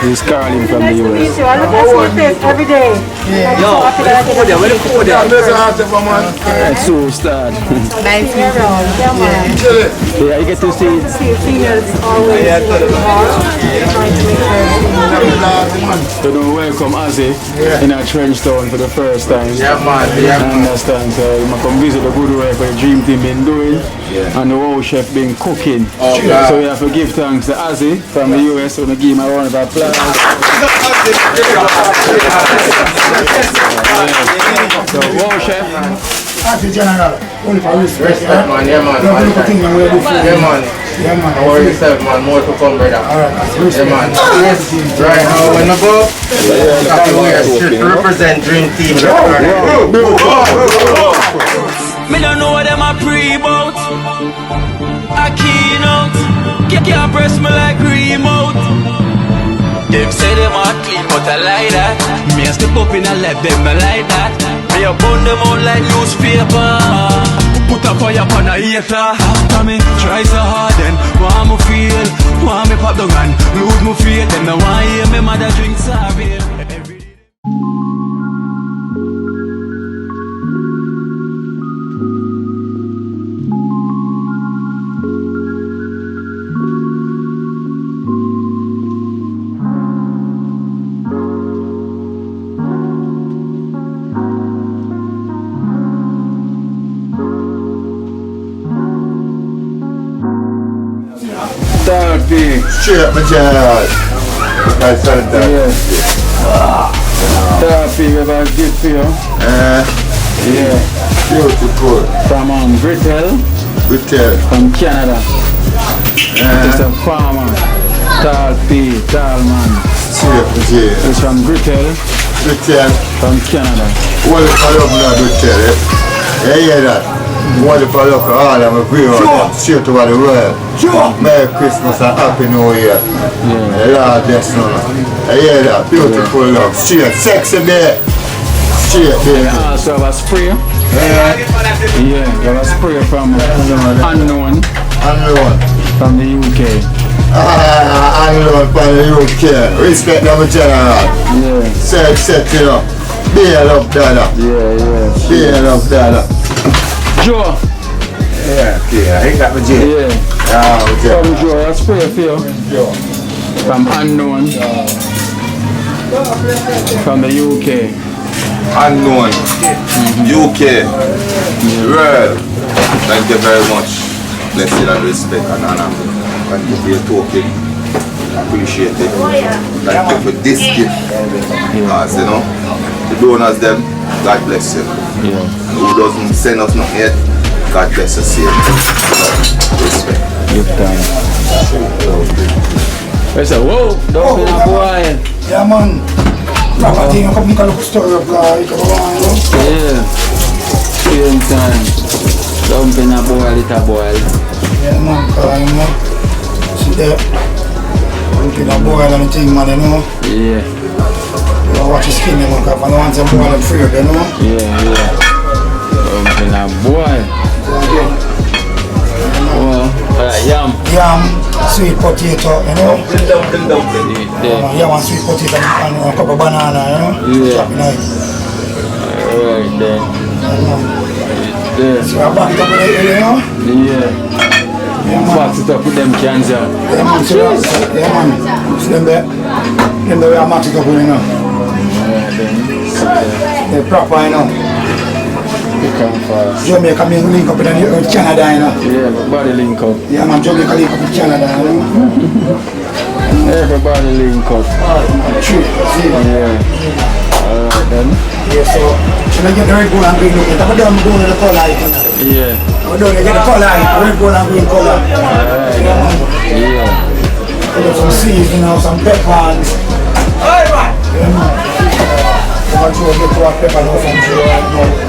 He's calling from the US. I look at your face every day. Yo, where the food there? That's so start. Nice hero. Yeah, you get to see. Females always trying to make her. So don't welcome Ozzy in our TrenchTown for the first time. Yeah, man. I understand. So you must come visit the good work the Dream Team been doing and the whole chef been cooking. So we have to give thanks to Ozzy from the US. So we give him a round of applause. So whole chef. Ozzy General, only for respect. Man, yeah, man. Yeah, man. Yeah, man. Don't worry yourself, man. More to come, brother. Alright, yeah, man. Right now, when I go, to represent Dream Team. Me don't know what them a pre-bout. A Kino. Can't press me like remote. Them say them a clean, but I like that. Me a step up in a left, them not like that. Me a burn them out like newspaper. Put a fire upon a hater. After me try so hard, then want me feel, want me pop down and lose me faith. Them no want hear me mother drink sorry. Straight my general. That's fantastic. Therapy we have a gift for you. Yeah. Beautiful. From Brittle. From Canada. Just a farmer. Tall P, tall man. It's from Brittle. From Canada. What if I love now Brittle? You hear that? What if I look at all of my viewers straight over the world? Merry Christmas and Happy New Year. Lord bless you. I hear that? Beautiful love. Straight, sexy day. Straight day. We also have a spray. Yeah, we have a spray from Unknown. From the UK. Unknown from the UK. Respect them general. Yeah. Set it up. Be a love dada. Yeah. Be a love dada. Joe. Yeah, I got my J. Yeah. From Joe, I spray for you. From Unknown. From the UK. Unknown. UK. World. Thank you very much. Blessing and respect and honor. Thank you for your token. Appreciate it. Thank you for this gift. Because you know, the donors them, God bless you. Yeah. And who doesn't send us nothing yet, God bless us here. Respect. Give time. I said, whoa, don't be a boy. Yeah, man. Proper thing, you can look story of God. Yeah. Same time. Don't be a boy, little boy. Yeah, man. You know. See there. Don't be a boy and thing, man, you know. Yeah. You watch his skin, man. Because I don't want some boy and free, you know. Yeah. Don't be a boy. Yam, sweet potato, you know. Yam and sweet potato and a cup of banana, you know. Yeah. Alright then. So I back it up with it, you know. Yeah. Box it up with them cans, yeah. Yeah, man. So them there we are max it up with, you know. They're proper, you know. Jamaica mean link up with Canada, you know. Yeah, everybody link up. Yeah, man, Jamaica link up with Canada, you know. Everybody link up. True, see. Yeah. Alright then. Yeah, so when I get the red, gold and green look, I'm going to go to the color, you know. Yeah. I'm going to get the color, red, gold and green color. Alright. Yeah. Put up some seeds, you know, some peppers. Yeah, man. I'm going to get pepper now from Joe.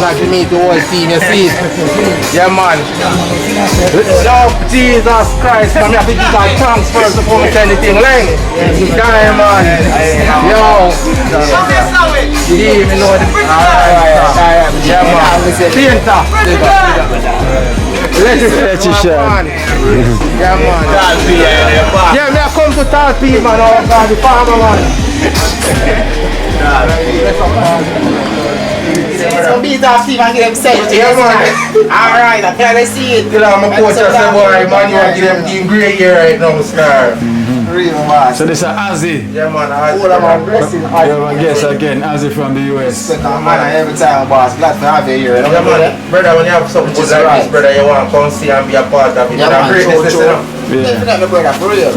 glad to meet the whole team, you see. Yeah, man. Love Jesus Christ. I'm have to give God thanks first before I say anything. Like, yeah, man. Yo. You didn't even know the... Alright. Yeah, man. Painter. Let's man. Yeah, man. Yeah, me I come to Talpi, man. Oh, God, the farmer, man. So beat off Steve and get him sent. Yeah, man. Alright, I can't see it. You know, I'm a coach of the boy, man. You want to give them team grey here right now, star. So this is Azzy. Yeah, man. All of my blessing. Yeah, man, guess again, Azzy from the US. Man, every time, boss. Glad to have you here. Yeah, man. Brother, when you have something good like this, brother, you want to come see and be a part of it. Yeah, man. Definitely, brother. For real.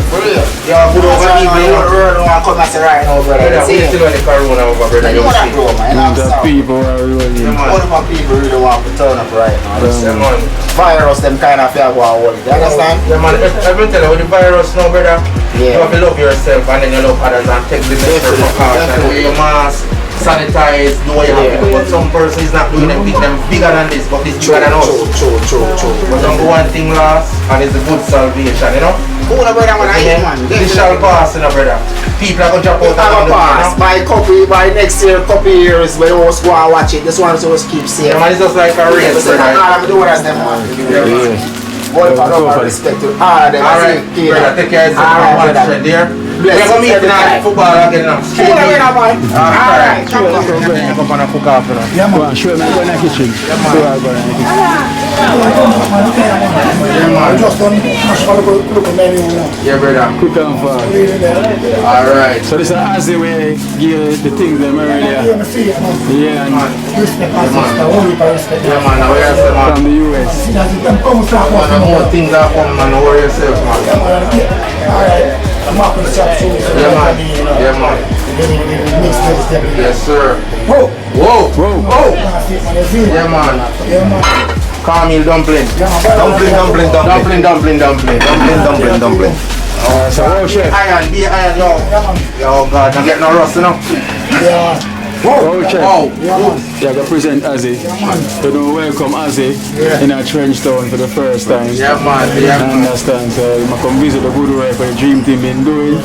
Yeah, good over people. You don't want to come and say right now, brother. We still on the corona over, brother. You know that, bro, man. The people are really... All of my people really want to turn up right now. Yeah, man. Virus, them kind of feel about all. You understand? Yeah, man. Every tell you, with the virus now, brother, you Yeah. have to love yourself and then you love others and take the necessary precautions. Wear your mask, sanitize, do what you have to do. But some person is not doing them bigger than this, but it's bigger than us. True. But don't go one thing last, and it's a good salvation, you know? Who the brother when I eat, man? This shall pass, you know, brother. People are going to drop out Have a of pass. By next year, couple years, when we go and watch it, this one is always keep safe. Yeah, man, it's just like a race, All brother. I'm doing is them, man. All if I don't have respect to all of them. Alright, brother, take care of yourself. Watch right there. We're going to meet tonight football again now. Who the brother, man? Alright, Come on and cook off, you know. Yeah, Go man. on, show me, go in the kitchen. I just don't look at menu now. Yeah, brother. Quick and fast. Alright. So this is Azzy where give the things them earlier. Yeah, I see it, man. Yeah, and Respect, my sister. Only for respect. Yeah, man, now where's the man? from the US. See that you can come start Man, watching more more. things are coming, man. Don't worry yourself, man. Yeah, man. Alright. I'm not going to shop shoes. Yeah, man. Yeah, man. Mixed vegetable. Yes, sir. Whoa. Whoa. Whoa. Yeah, man. Yeah, man. Caramel dumpling. Dumpling. So, oh, chef. Iron, be iron, yo. Yo, God, don't get no rust, you know. Yeah. Oh, chef. Oh. Yeah, go present Azzy. You know, welcome Azzy in a TrenchTown for the first time. Yeah, man. I Yeah, man. understand. So you must come visit the good work the dream team been doing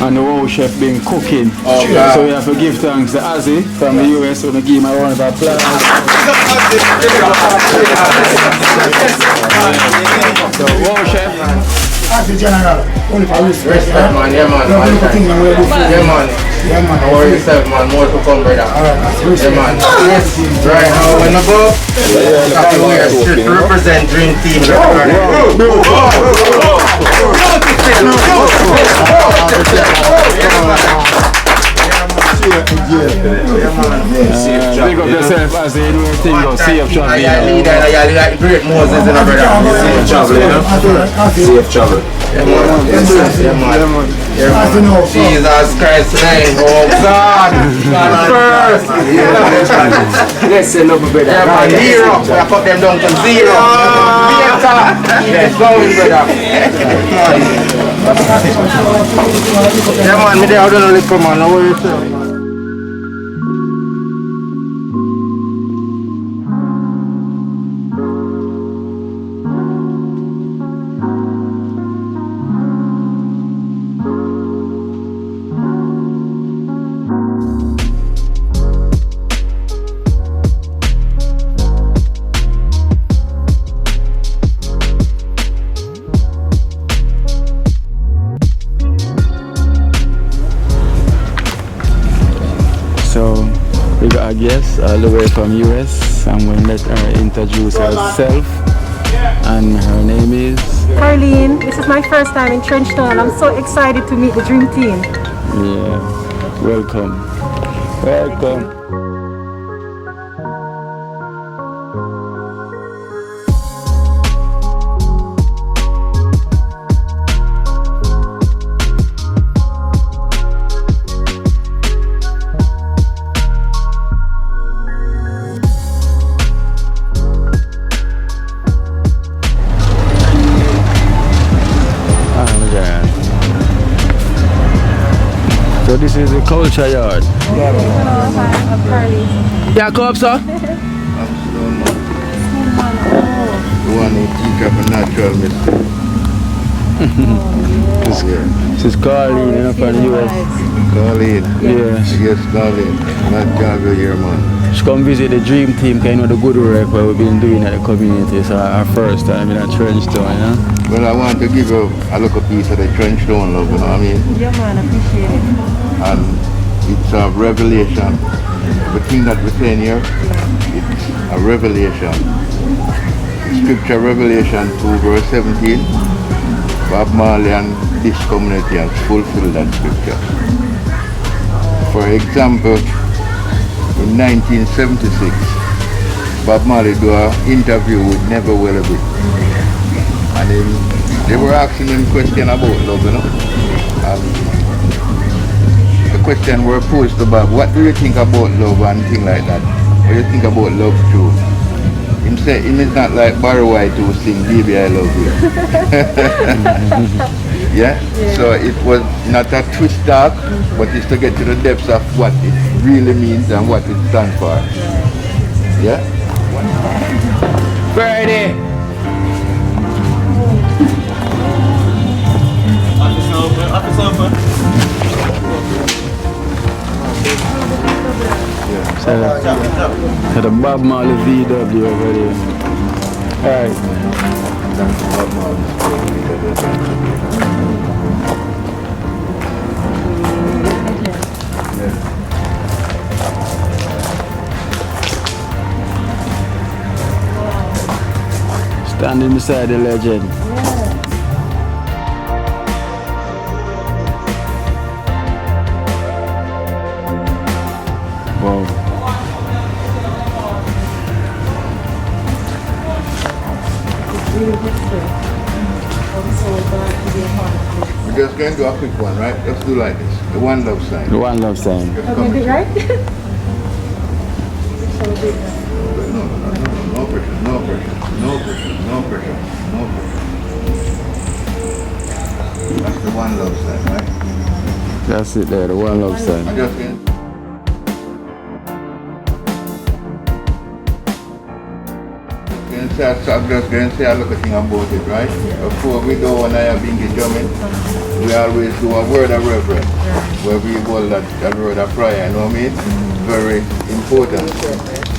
and the whole chef been cooking. Oh, God. So we have to give thanks to Azzy from the US. So we give him a round of applause. So whole chef. As the general, only for respect. Respect, man. Yeah, man. Don't look at things and we're Yeah, man. Yeah, man. Don't worry yourself, man. More to come, brother. Yeah, man. Yes. Right now, when I go, have to wear strip to represent Dream Team. Big up yourself as they do everything. Go safe travel. Yeah, great Moses in a brother. Safe travel, you know. Safe travel. Yeah, man. Yeah, man. Jesus Christ, name. Oh, God. First. Listen up, brother. Yeah, man. Zero. We have put them down to zero. Yes, going, brother. Yeah, man. Me there, I don't know liquor, man. No worry yourself. So we got a guest all the way from US and we'll let her introduce herself and her name is Carlene, this is my first time in TrenchTown. I'm so excited to meet the dream team. yeah. Welcome. So this is the culture yard. I'm Carlene. Yeah, go up, sir. one who teach up a natural medicine. This is Carleen, you know, from the US. Colleen. Yes. Yes, Colleen. Not Jago here, man. She come visit the dream team, because you know the good work what we've been doing at the community. So our first time in a TrenchTown, you know. Well, I want to give you a little piece of the TrenchTown love, you know what I mean? Yeah, man, appreciate it. And it's a revelation. The thing that we're saying here, it's a revelation. Scripture Revelation 2 verse 17. Bob Marley and this community has fulfilled that scripture. For example, in 1976, Bob Marley do an interview with Never Wellaby. And they were asking him question about love, you know. And the question were posed to Bob, what do you think about love and things like that? What do you think about love true? Him say, him is not like Barry White who sing Baby I Love You. Yeah? So it was not a twist talk, but it's to get to the depths of what it really means and what it stands for. Yeah? Friday! So the Bob Marley VW over there. Alright. Standing beside the legend. Wow. We're just going to do a quick one, right? Let's do like this. The one love sign. The one love sign. Okay, right? No pressure, no pressure, no pressure, no pressure, no pressure. That's the one love sign, right? That's it there, the one love sign. I'm just going I'm just going to say a little thing about it, right? Before we do when I have been jamming, we always do a word of reverence, where we hold that word of prayer, you know what I mean? Very important.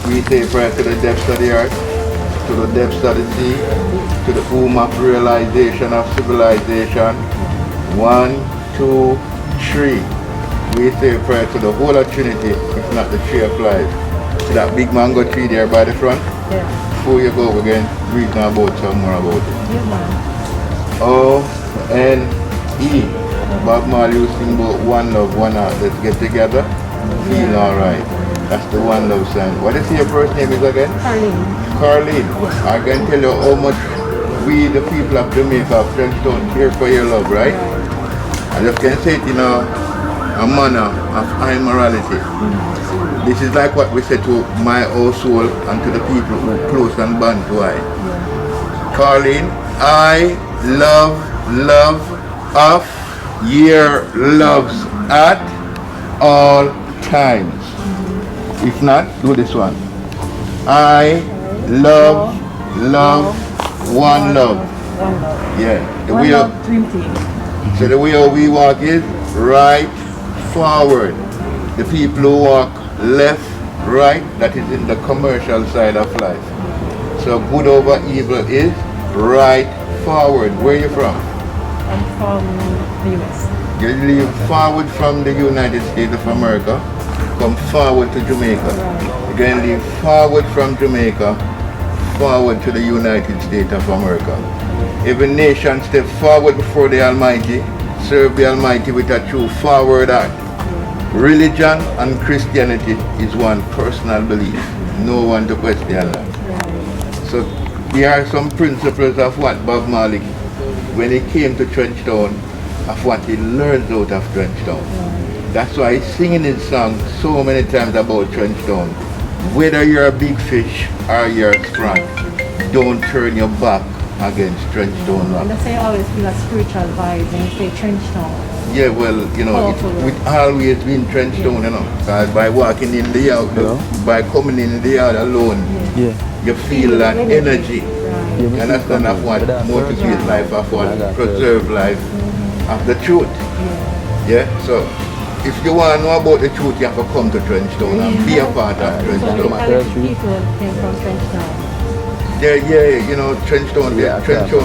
We say prayer to the depths of the earth, to the depths of the sea, to the womb of realization of civilization. 1, 2, 3. We say prayer to the whole of Trinity, if not the tree of life. See that big mango tree there by the front? Yeah. Before you go again, read now about some more about it. O-N-E. Bob Marley was sing about one love, one heart. Let's get together. Feel alright. That's the one love sign. What is your first name is again? Carleen. Carleen. I can tell you how much we, the people of Jamaica, of TrenchTown, care for your love, right? I just can say it in a manner of high morality. This is like what we say to my household and to the people who close and bond to I. Carleen, I love of your loves at all times. If not, do this one. I love one love. Yeah. The way of Dream team. so the way how we walk is right forward. The people who walk left, right, that is in the commercial side of life. So good over evil is right forward. Where are you from? I'm from the US. You leave forward from the United States of America, come forward to Jamaica. You're going to leave forward from Jamaica, forward to the United States of America. Every nation step forward before the Almighty, serve the Almighty with a true forward act. Religion and Christianity is one personal belief. No one to question that. So there are some principles of what Bob Marley, when he came to TrenchTown, of what he learned out of TrenchTown. That's why he's singing his song so many times about TrenchTown. Whether you're a big fish or you're strong, don't turn your back against TrenchTown. And that's why I always feel a spiritual vibe when you say TrenchTown. Yeah, well, you know, it's always been TrenchTown, you know, because by walking in the yard, by coming in the yard alone, you feel that energy. You understand? Of what motivate life, of what preserve life, of the truth. Yeah? So, if you want to know about the truth, you have to come to TrenchTown and be a part of TrenchTown. People came from TrenchTown. Yeah, you know, TrenchTown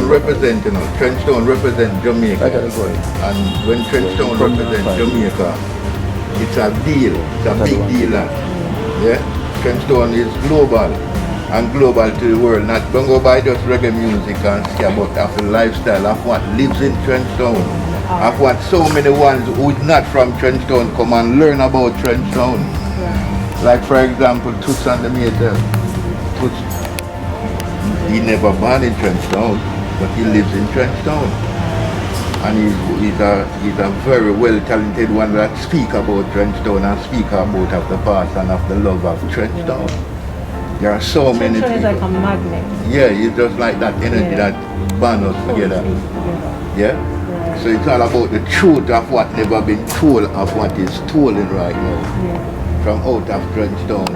represent, you know, TrenchTown represent Jamaica. And when TrenchTown represent Jamaica, it's a deal, it's a big deal. Yeah? TrenchTown is global, and global to the world. Not don't go by just reggae music and say about the lifestyle of what lives in TrenchTown. Of what so many ones who is not from TrenchTown come and learn about TrenchTown. Like for example, Toots and the Mater. Toots, he never born in TrenchTown, but he lives in TrenchTown. And he's a very well talented one that speak about TrenchTown and speak about of the past and of the love of TrenchTown. There are so many people. Is like a magnet. Yeah, it's just like that energy that band us together. Yeah? So it's all about the truth of what never been told, of what is stolen right now. From out of TrenchTown.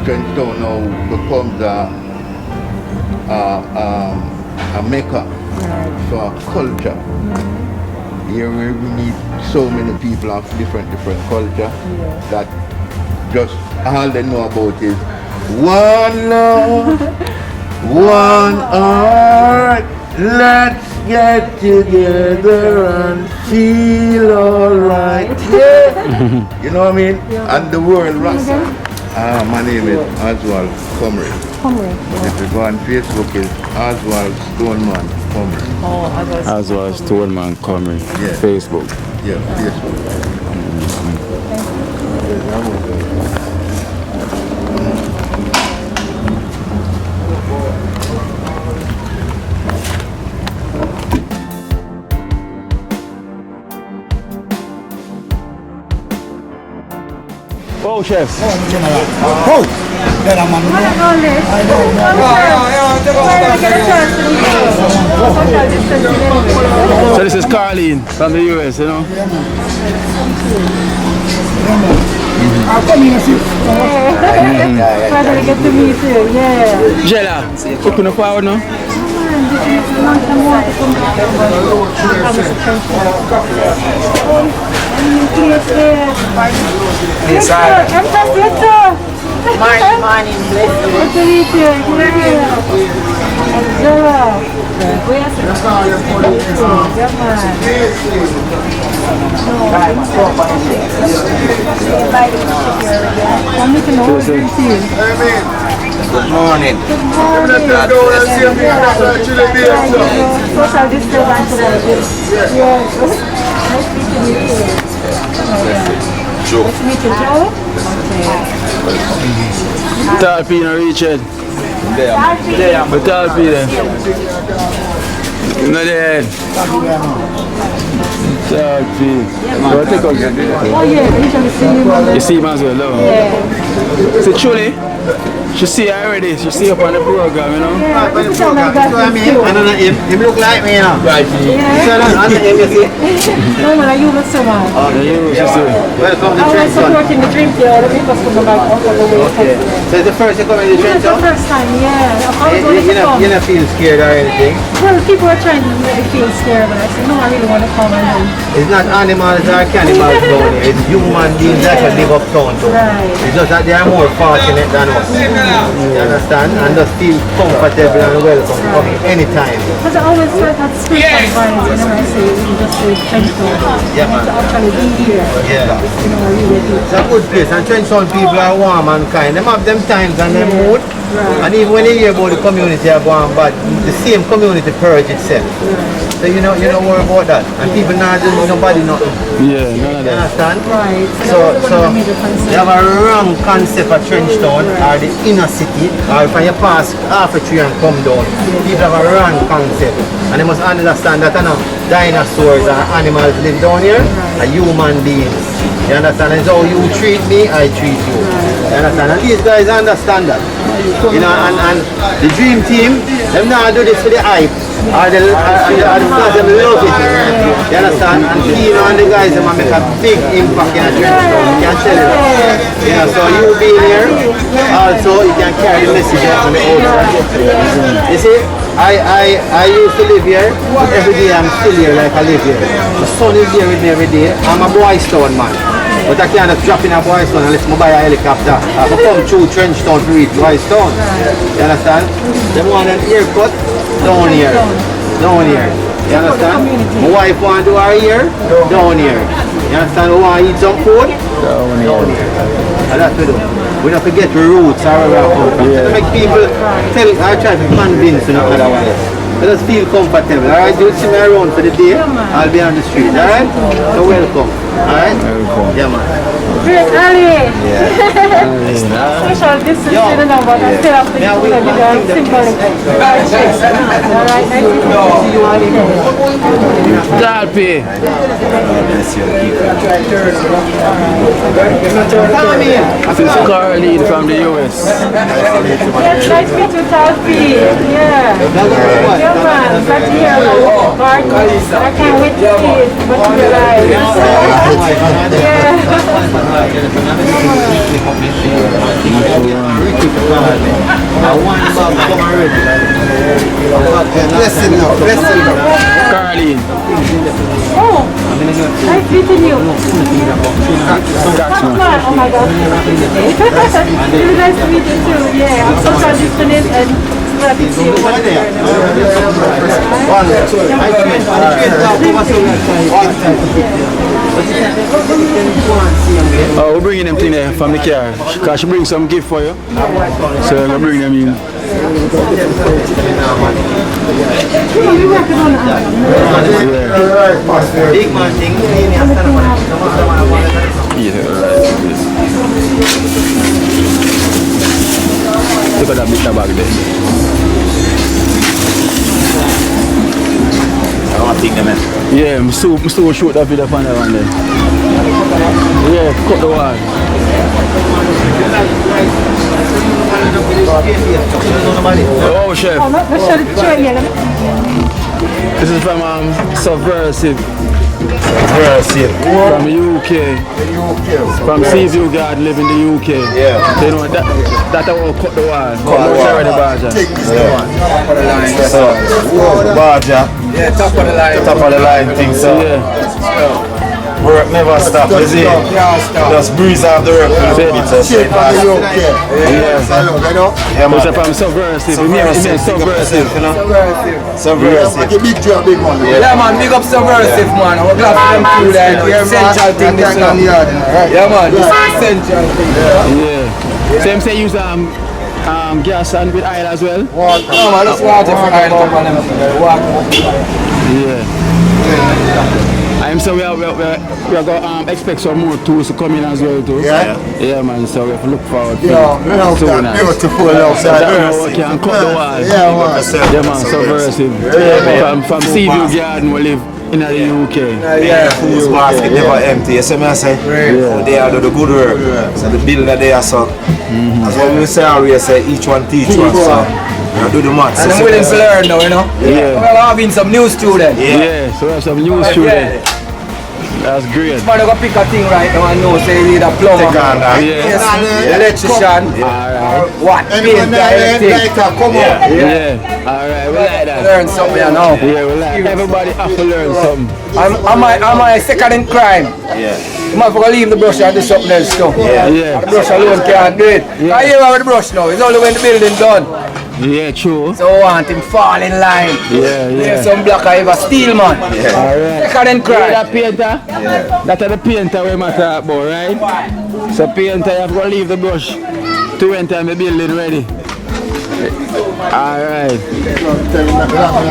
TrenchTown now becomes a mecca for culture. Here we meet so many people of different culture that just all they know about is one love, one heart, let's get together and feel alright. Yeah. You know what I mean? And the world Rasta. My name is Oswald Comrie. But if you go on Facebook, it's Oswald Stoneman Comrie. Oh, Oswald Stoneman Comrie. Yeah. Facebook. Yeah, Facebook. Oh, chef. Oh, then I'm on the So this is Carleen from the US, you know? I'll come in and see. Finally get to meet you, yeah. Jella, cooking up forward now? Morning, bless you. Good to meet you. Good morning. Social distance. Joe. Nice to meet you, Joe. Talpi no Richard. But Talpi then. No there. Talpi. Oh yeah, they usually see him. You see him as well, no? Yeah. So truly, she see her already. She see up on the program, you know? Yeah, but it's not like that. Him look like me, you know. Right. No, man, you look so much. You see. Welcome to I was TrenchTown. supporting the drink here. Let me just come back out of the way. Okay. So it's the first you come in the Yeah, it's the TrenchTown? first time, yeah. I was going to come. You don't feel scared or anything? Well, people are trying to make me feel scared, but I said, no, I really want to come and It's not animals or cannibals down here. It's human beings that can live uptown too. Right. It's just that they are more fortunate than us. You understand? And just feel comfortable and welcome to come anytime. Because I always felt that spiritual vibes whenever I say, you just say TrenchTown. Yeah, man. To actually be here. Yeah. You know, really do. It's a good place, and TrenchTown people are warm and kind. They have them times and them mood. Right. And even when you hear about the community are going bad, the same community purge itself. So you don't worry about that. And people not doing nobody nothing. Yeah, none of You that. understand? Right. So That's the concept. you have a wrong concept of TrenchTown or the inner city, or if you pass half a tree and come down, people have a wrong concept. And they must understand that dinosaurs and animals live down here, and human beings. You understand? And so you treat me, I treat you. You understand? And these guys understand that. You know, and the dream team, them not do this for the hype. I love it. You understand? And Kino and the guys they make a big impact in a TrenchTown. You can tell you. Yeah, so you being here, also you can carry the message out to the audience. You see, I used to live here, but every day I'm still here like I live here. My son is here with me every day. I'm a boy stone man. But I can't just drop in a boy stone unless I buy a helicopter. I come through TrenchTown to reach boy stone. You understand? They want an haircut down here. Down here. You understand? My wife want to do her hair down here. You understand? We want to eat some food down here. And that's what we do. We don't forget the roots or where we come from. To make people tell, I try to convince you otherwise. Let us feel comfortable. Alright, you see me around for the day, I'll be on the street. Alright? So welcome. Alright? Yeah man. Great, Ali! Social distancing and all, but I still have to do the video symbolic. Alright, nice to see you, Ali. Dalpi. This is Caroline from the US. Yes, nice to meet you, Dalpi. Yeah. Yeah, man. Glad to hear about Martin. I can't wait to see it, but you're alive. Yeah. Caroline. Oh, nice meeting you. Oh my God. Really nice to meet you too. Yeah, I'm social distancing and glad to see you. We're bringing them things there from the car. Because she brings some gift for you. So we're bringing them in. Big man thing. Look at that big bag there. I don't think them in. Yeah, I'm still shoot that video on that one there. Yeah, cut the wall. Oh, chef. This is from Subversive. From the UK. From Seaview God live in the UK. Yeah. You know that I will cut the wall. Cut the Barger. Top of the line. So, Barger. Yeah, top of the line. Top of the line thing, so. Yeah. Work never stop, is it? Just breeze off the work a little bit. Yeah. Yeah, man. From Subversive. We mean Subversive, you know? Subversive. Big job, big one. Yeah man, big up Subversive man. We're glad for them through there. Essential thing this now. Yeah man, this is essential thing. Yeah. Same say use gas and with oil as well? No man, just water for oil top on them. Yeah. I'm so we are going to expect some more tools to come in as well too. Yeah? Yeah man, so we have to look forward to Yeah, soon. beautiful outside. We can cut the wall. Yeah, man. Yeah man, Subversive. From Seaview Garden we live in the UK. Yeah, food's basket never empty. You see me I say? Yeah. They are do the good work. So the builder they are so. That's what we say always say each one teach one. So you do the maths. And I'm willing to learn now, you know? Yeah. We're having some new students. Yeah, so we have some new students. That's great. Man, I go pick a thing right now and know say you need a plumber. Yes. Electrician. Alright. What? Anyone like come on. Yeah. Alright, we like that. Learn something, you know. Yeah, we like everybody have to learn something. Am I second in crime? Yeah. You might have to leave the brush and do something else too. Yeah. The brush alone can't do it. I hear about the brush now. It's only when the building's done. Yeah, true. So I want him fall in line. Yeah. There's some black I ever steal, man. Alright. Second in crime. That painter? Yeah. That's the painter we matter about, right? So painter, you have to leave the brush to enter the building ready. Alright.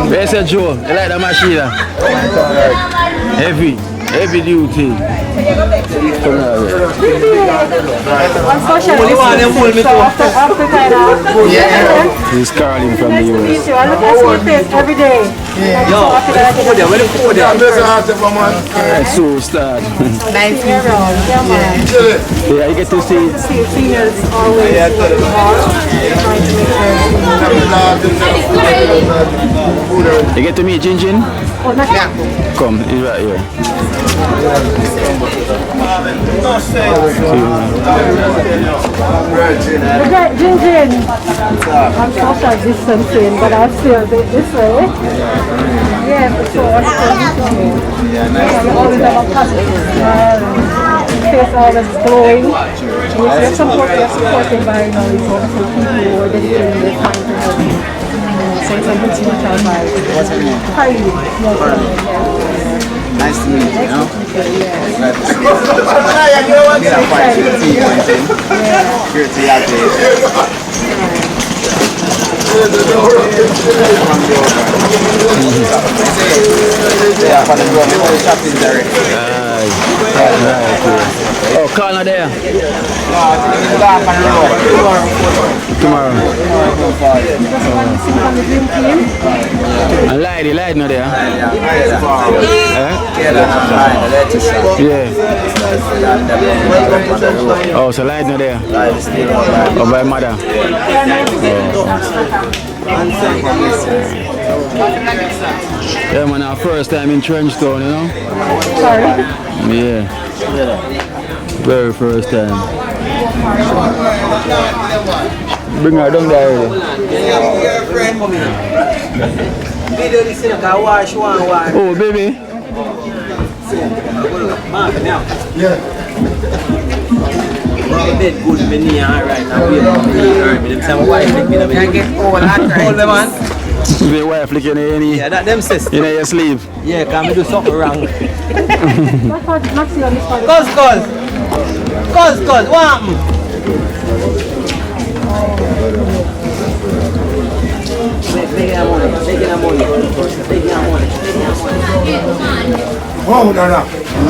Where's the Joe? You like the machine? Heavy duty. This is Caroline from the US. I look at your face every day. Alright, so start. Nice to Yeah, you get to see. seniors always work hard, trying to make sure You get to meet Jin Jin? Oh, not yet. Come, he's right here. Jin Jin. I'm social distancing, but I'll still do it this way. Yeah, for sure. You always have a positive smile. Face always glowing. You're supporting by, you know, these wonderful people who are dedicating their time to help you. So it's a good spiritual vibe. What's her name? Kylie. Nice to meet you, you know? Oh, Carl not there? Tomorrow. And Light not there? Yeah. Oh, so Light not there? Oh, by mother? Yeah, man, our first time in TrenchTown, you know? Sorry? Yeah. Very first time. Bring her down there. Oh, baby. Bed good me near right now. We have them wife me get all that man. The wife looking in yeah, that them sister. in your sleeve. Yeah, can we do something wrong? Cuz, what happened?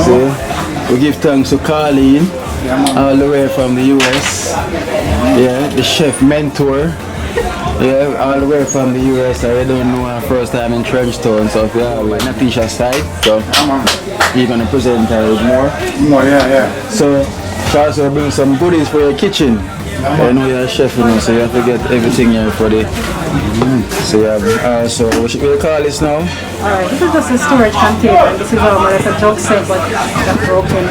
See, we give thanks to Colleen, all the way from the US. Yeah, the chef mentor. Yeah, all the way from the US. I don't know our first time in TrenchTown, so yeah, we're on a t-shirt side. So you're gonna present her with more. Yeah. So she also bring some goodies for your kitchen. I know you're a chef, you know, so you have to get everything here for the. So you have so what should we call this now? Alright, this is just a storage container. This is like a jug set, but got broken.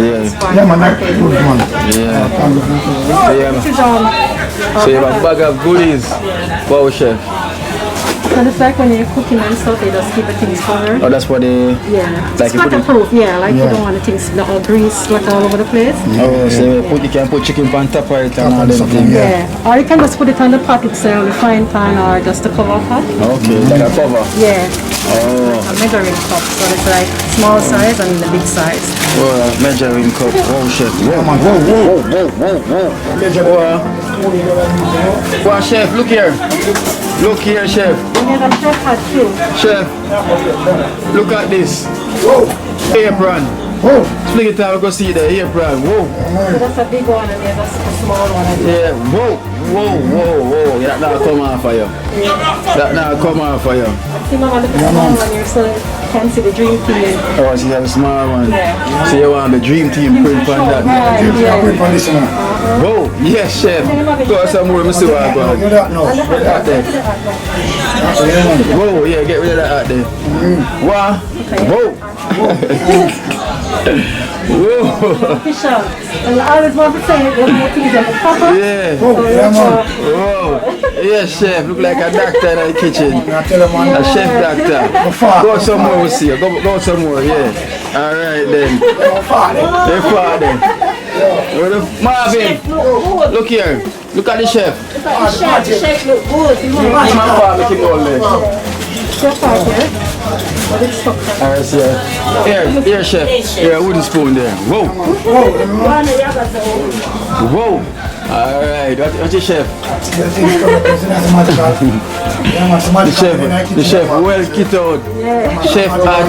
Yeah, man, that's good, man. Yeah. This is So you have a bag of goodies. Wow, chef. So it's like when you're cooking and stuff, they just keep the things covered. Oh, that's for the. Yeah. Like it's waterproof, yeah. Like you don't want the things all grease like all over the place. Oh, so you can put chicken on top of it and all them things. Yeah. Or you can just put it on the pot itself, the frying pan, or just the cover pot. Okay, like a cover. Yeah. Oh. A measuring cup, so it's like small size and the big size. Oh, measuring cup. Oh, chef. Whoa, man. Whoa, chef, look here. Look here, chef. Yeah, the chef has too. Chef, look at this. Apron. Fling it out, go see the apron. Whoa. So that's a big one and there's a small one. Yeah, whoa. That now come off for you. That now come off for you. See, Mama, look at the small one here, so you can see the dream team. Oh, she has a small one. Yeah. So you want the dream team print on that? Yeah. Whoa, yes, chef. Go some more, Mr. Wagwan. Whoa, yeah, get rid of that out there. Wow. Whoa. Whoa. Official. And I always want to say there's more things than the pepper. Yeah. Whoa. Yes, chef. Look like a doctor in the kitchen. A chef doctor. Go some more, we'll see. Go some more, yeah. All right then. They're far then. Marvin, look here. Look at the chef. The chef look good. Keep my far, make him all there. Chef out here. But it's stuck. Alright, yeah. Here, chef. Here, a wooden spoon there. Whoa. Whoa. Alright, what's your chef? The chef, well kit out. Chef hat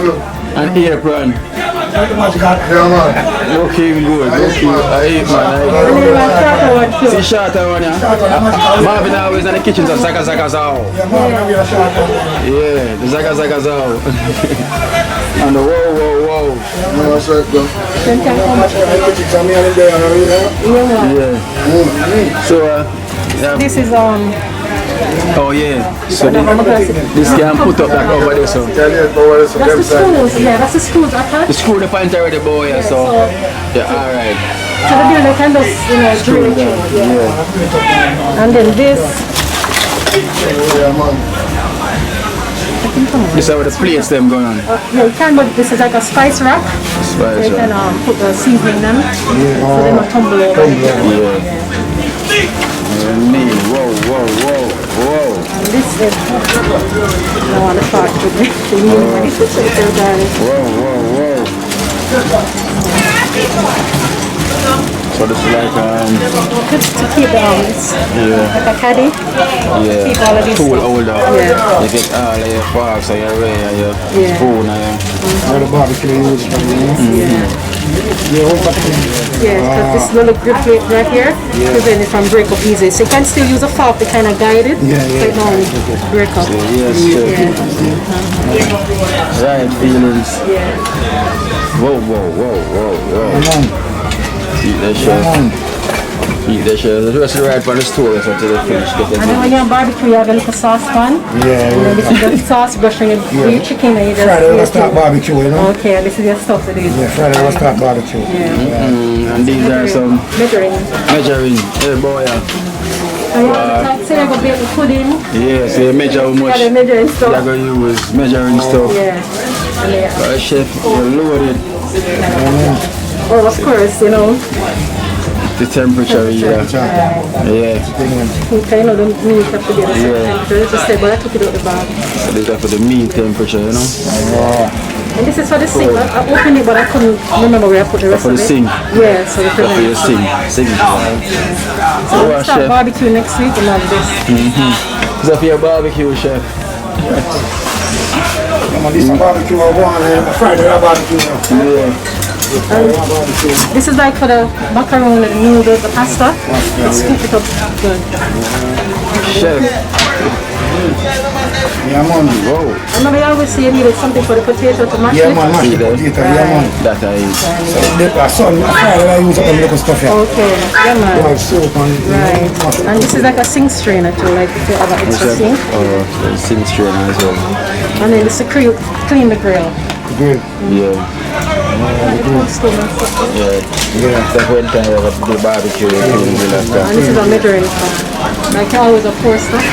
and apron. Looking good. I eat, man. See, shorter one, yeah? Marvin always in the kitchen, so zaga zao. Yeah, the zaga zao. And the whoa. Yeah. So, This is Oh yeah. So this can put up like over there, so. That's the screws, yeah, that's the screws attached. The screw the point already, boy, yeah, so. Yeah, alright. So the builder can just, drill it through, yeah. And then this. This is how the plates them going on. Yeah, you can, but this is like a spice rack. So you can put the seasoning in them. So they don't tumble over. Yeah. Whoa. And this is, I want to start with the So this is like just to keep the arms. Like a caddy. Keep all of these tool stuff. holder. Yeah. You get all of your forks and your ray and your spoon and All the barbecue use from because this little grip plate right here prevents it from break up easy. So you can still use a fork to kind of guide it. So it don't break up. right feelings. Whoa. Eat that shit. The rest of the ride on the store so until they finish. And then when you're on barbecue, you have a little saucepan. And then this is the sauce brush and you chicken and you just... Friday we'll start barbecue, you know? Okay, and this is your stuff to do. Yeah, Friday we'll start barbecue. And these are some... Measuring. Hey boy, So you're going to bake the pudding. Yeah, so you measure how much you're measuring stuff. you're going to use, measuring stuff. But chef, you're loaded. Oh, of course, The temperature, yeah. Okay, the meat have to be at a certain temperature. Just say, but I took it out the bag. So this is for the meat temperature, And this is for the sink. I opened it, but I couldn't remember where I put the rest for of the it. sink. Yeah, so the For your sink. So we'll start barbecue next week and all this. Is that for your barbecue, chef? This is barbecue on Friday barbecue. This is like for the macaroni, the noodles, the pasta. Scoop it up good. Chef. Yeah, man. Whoa. I remember you always say you needed something for the potato to mash it. Yeah, man, mash the potato, yeah, man. That I eat. So, Friday I use up them little stuff here. Okay, yeah, man. Like soap and... Right. And this is like a sink strainer too, like if you have an extra sink. Oh, the sink strainer as well. And then this is to clean the grill. Good. Yeah. That's when time you have to do barbecue and this is a measuring cup. Like always a pour stuff.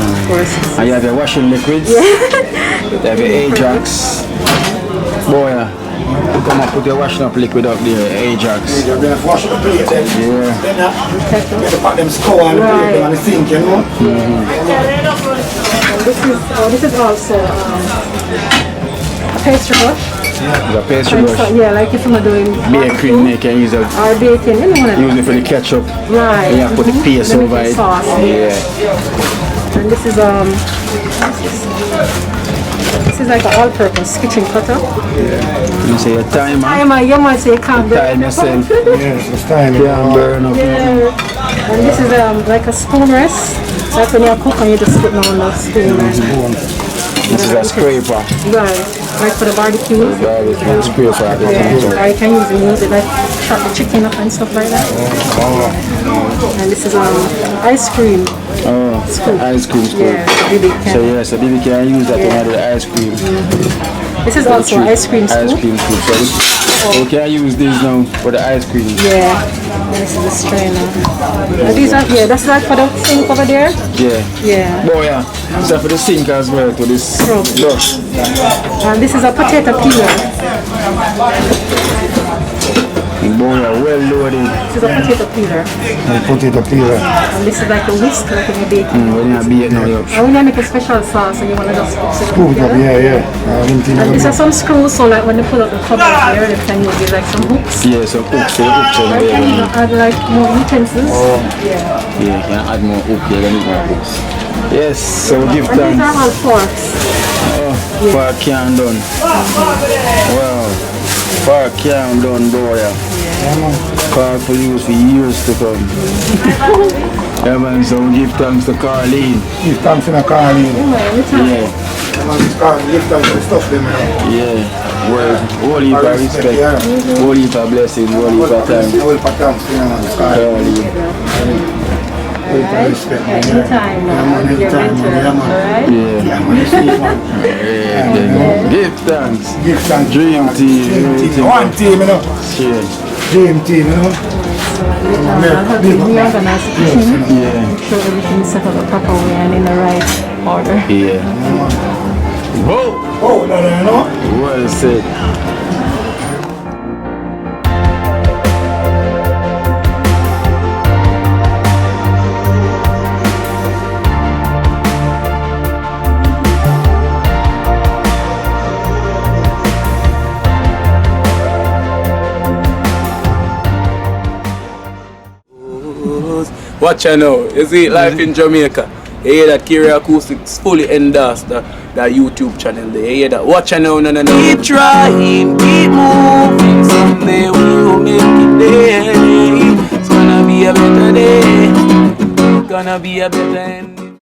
Of course. And you have your washing liquids. You have your Ajax. Boy, you come up with your washing up liquid up there, Ajax. You're going to wash the plate then. Then you have to put them scour and plate them on the sink, you know? And this is also a pastry brush. The pastry brush. Yeah, like if you're doing baking, you can use it. Or baking, use it for the ketchup. Right. And you put the paste over it. Sauce. And this is this is like an all-purpose kitchen cutter. You say your timer. Timer, you might say you can't burn Time yourself. Yes, it's time. You can't burn up. And this is like a spoon rest. Like when you cook and you just put on the spoon. This is a scraper. Right. Like for the barbecue. Barbecue scraper. Or you can use it like chop the chicken up and stuff like that. And this is ice cream. Ice cream scoop. Yeah, so baby can use that to do the ice cream. This is also ice cream scoop. Ice cream scoop. So we can use these now for the ice cream. Yeah. This is the strainer. These are that's like for the sink over there. Yeah. Oh yeah. So for the sink as well to this brush. And this is a potato peeler. Boy, well loaded. This is a potato peeler. Potato peeler. And this is like a whisk, like when you bake. When you bake now, and when you make a special sauce and you want to just mix it up. Yeah. And these are some screws, so like when you pull out the cover here, you can use like some hooks. Yeah, some hooks. So you can add like more utensils. Yeah, you can add more hooks. You can need more hooks. Yes, so give thanks. And these are all forks. Fork can done. Wow. Fork can done, boy. Fork for use for years to come. Yeah, man, so give thanks to Carleen. Give thanks to Carleen. Yeah. Give thanks to the stuff them. Yeah. Whole heap of respect, whole heap of blessings, whole heap of thanks. Respect. Anytime, your mentor, alright? Give thanks. Give thanks. Dream team. One team, you know. Sure. Dream team, you know. Reorganize the kitchen. Make sure everything's set up the proper way and in the right order. Yeah. Whoa! Oh, no, you know. Well said. Watch out now. You see life in Jamaica. You hear that Kiri Acoustics fully endorsed that YouTube channel there. You hear that? Watch out now, no. Keep trying, keep moving. Someday we will make it there. It's gonna be a better day. Gonna be a better end.